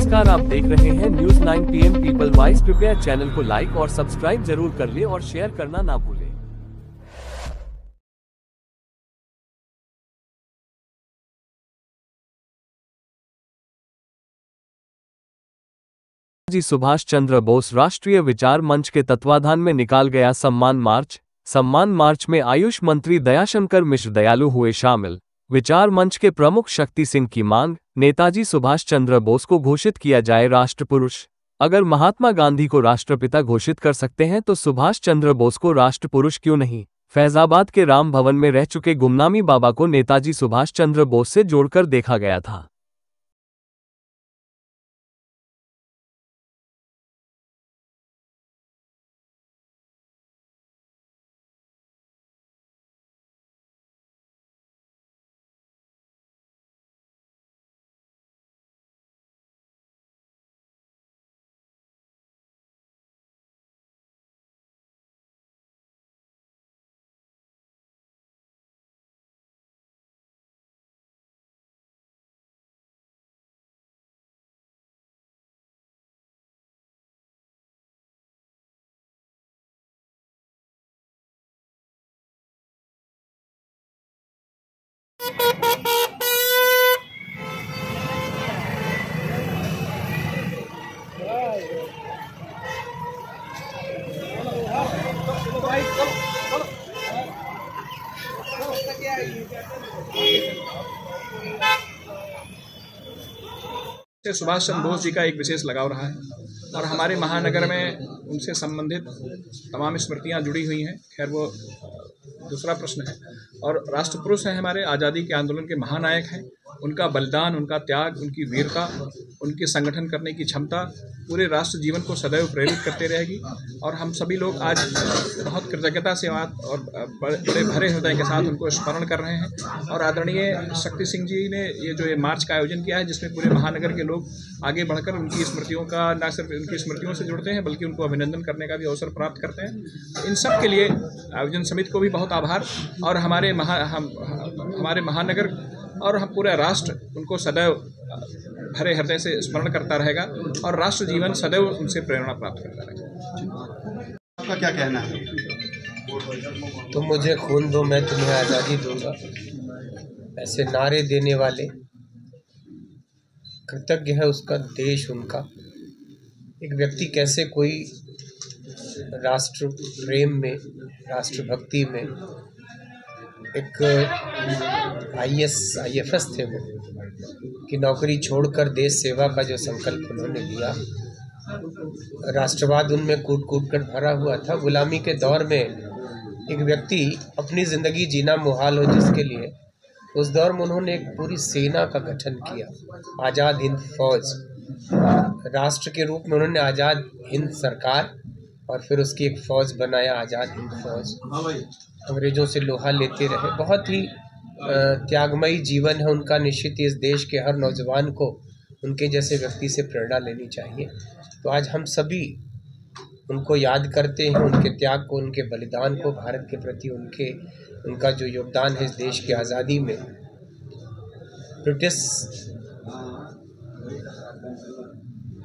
नमस्कार, आप देख रहे हैं न्यूज 9 PM पीपल वॉइस। कृपया चैनल को लाइक और सब्सक्राइब जरूर कर ले और शेयर करना ना भूलें। जी सुभाष चंद्र बोस राष्ट्रीय विचार मंच के तत्वाधान में निकाल गया सम्मान मार्च में आयुष मंत्री दयाशंकर मिश्र दयालु हुए शामिल। विचार मंच के प्रमुख शक्ति सिंह की मांग, नेताजी सुभाष चंद्र बोस को घोषित किया जाए राष्ट्रपुरुष। अगर महात्मा गांधी को राष्ट्रपिता घोषित कर सकते हैं तो सुभाष चंद्र बोस को राष्ट्रपुरुष क्यों नहीं। फैजाबाद के राम भवन में रह चुके गुमनामी बाबा को नेताजी सुभाष चंद्र बोस से जोड़कर देखा गया था। सुभाष चंद्र बोस जी का एक विशेष लगाव रहा है और हमारे महानगर में उनसे संबंधित तमाम स्मृतियां जुड़ी हुई हैं। खैर वो दूसरा प्रश्न है। और राष्ट्रपुरुष हैं, हमारे आज़ादी के आंदोलन के महानायक हैं। उनका बलिदान, उनका त्याग, उनकी वीरता, उनके संगठन करने की क्षमता पूरे राष्ट्र जीवन को सदैव प्रेरित करते रहेगी। और हम सभी लोग आज बहुत कृतज्ञता से और बड़े भरे हृदय के साथ उनको स्मरण कर रहे हैं। और आदरणीय शक्ति सिंह जी ने ये मार्च का आयोजन किया है, जिसमें पूरे महानगर के लोग आगे बढ़कर उनकी स्मृतियों का न सिर्फ उनकी स्मृतियों से जुड़ते हैं बल्कि उनको अभिनंदन करने का भी अवसर प्राप्त करते हैं। इन सब के लिए आयोजन समिति को भी बहुत आभार। और हमारे महानगर और हम पूरा राष्ट्र उनको सदैव भरे हृदय से स्मरण करता रहेगा और राष्ट्र जीवन सदैव उनसे प्रेरणा प्राप्त करता रहेगा। आपका क्या कहना है? तुम मुझे खून दो, मैं तुम्हें आज़ादी दूंगा, ऐसे नारे देने वाले कृतज्ञ है उसका देश उनका। एक व्यक्ति कैसे कोई राष्ट्र प्रेम में, राष्ट्रभक्ति में, एक IFS थे वो, कि नौकरी छोड़कर देश सेवा का जो संकल्प उन्होंने लिया, राष्ट्रवाद उनमें कूट कूट कर भरा हुआ था। गुलामी के दौर में एक व्यक्ति अपनी ज़िंदगी जीना मुहाल हो जिसके लिए, उस दौर में उन्होंने एक पूरी सेना का गठन किया, आज़ाद हिंद फौज। राष्ट्र के रूप में उन्होंने आज़ाद हिंद सरकार और फिर उसकी एक फ़ौज बनाया, आज़ाद हिंद फौज। अंग्रेज़ों से लोहा लेते रहे। बहुत ही त्यागमयी जीवन है उनका। निश्चित ही इस देश के हर नौजवान को उनके जैसे व्यक्ति से प्रेरणा लेनी चाहिए। तो आज हम सभी उनको याद करते हैं, उनके त्याग को, उनके बलिदान को, भारत के प्रति उनका जो योगदान है इस देश की आज़ादी में। ब्रिटिश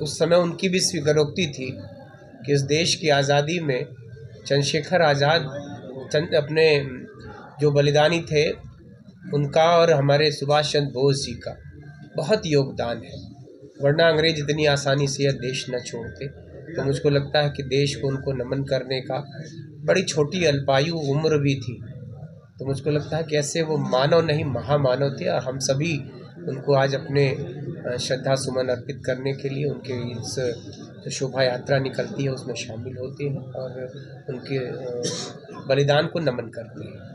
उस समय उनकी भी स्वीकारोक्ति थी कि इस देश की आज़ादी में चंद्रशेखर आज़ाद अपने जो बलिदानी थे उनका और हमारे सुभाष चंद्र बोस जी का बहुत योगदान है, वरना अंग्रेज इतनी आसानी से यह देश न छोड़ते। तो मुझको लगता है कि देश को उनको नमन करने का, बड़ी छोटी अल्पायु उम्र भी थी, तो मुझको लगता है कि ऐसे वो मानव नहीं महामानव थे। और हम सभी उनको आज अपने श्रद्धा सुमन अर्पित करने के लिए उनके इस जो शोभा यात्रा निकलती है उसमें शामिल होते हैं और उनके बलिदान को नमन करते हैं।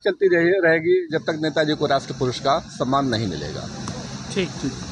चलती रहेगी जब तक नेताजी को राष्ट्र पुरुष का सम्मान नहीं मिलेगा। ठीक।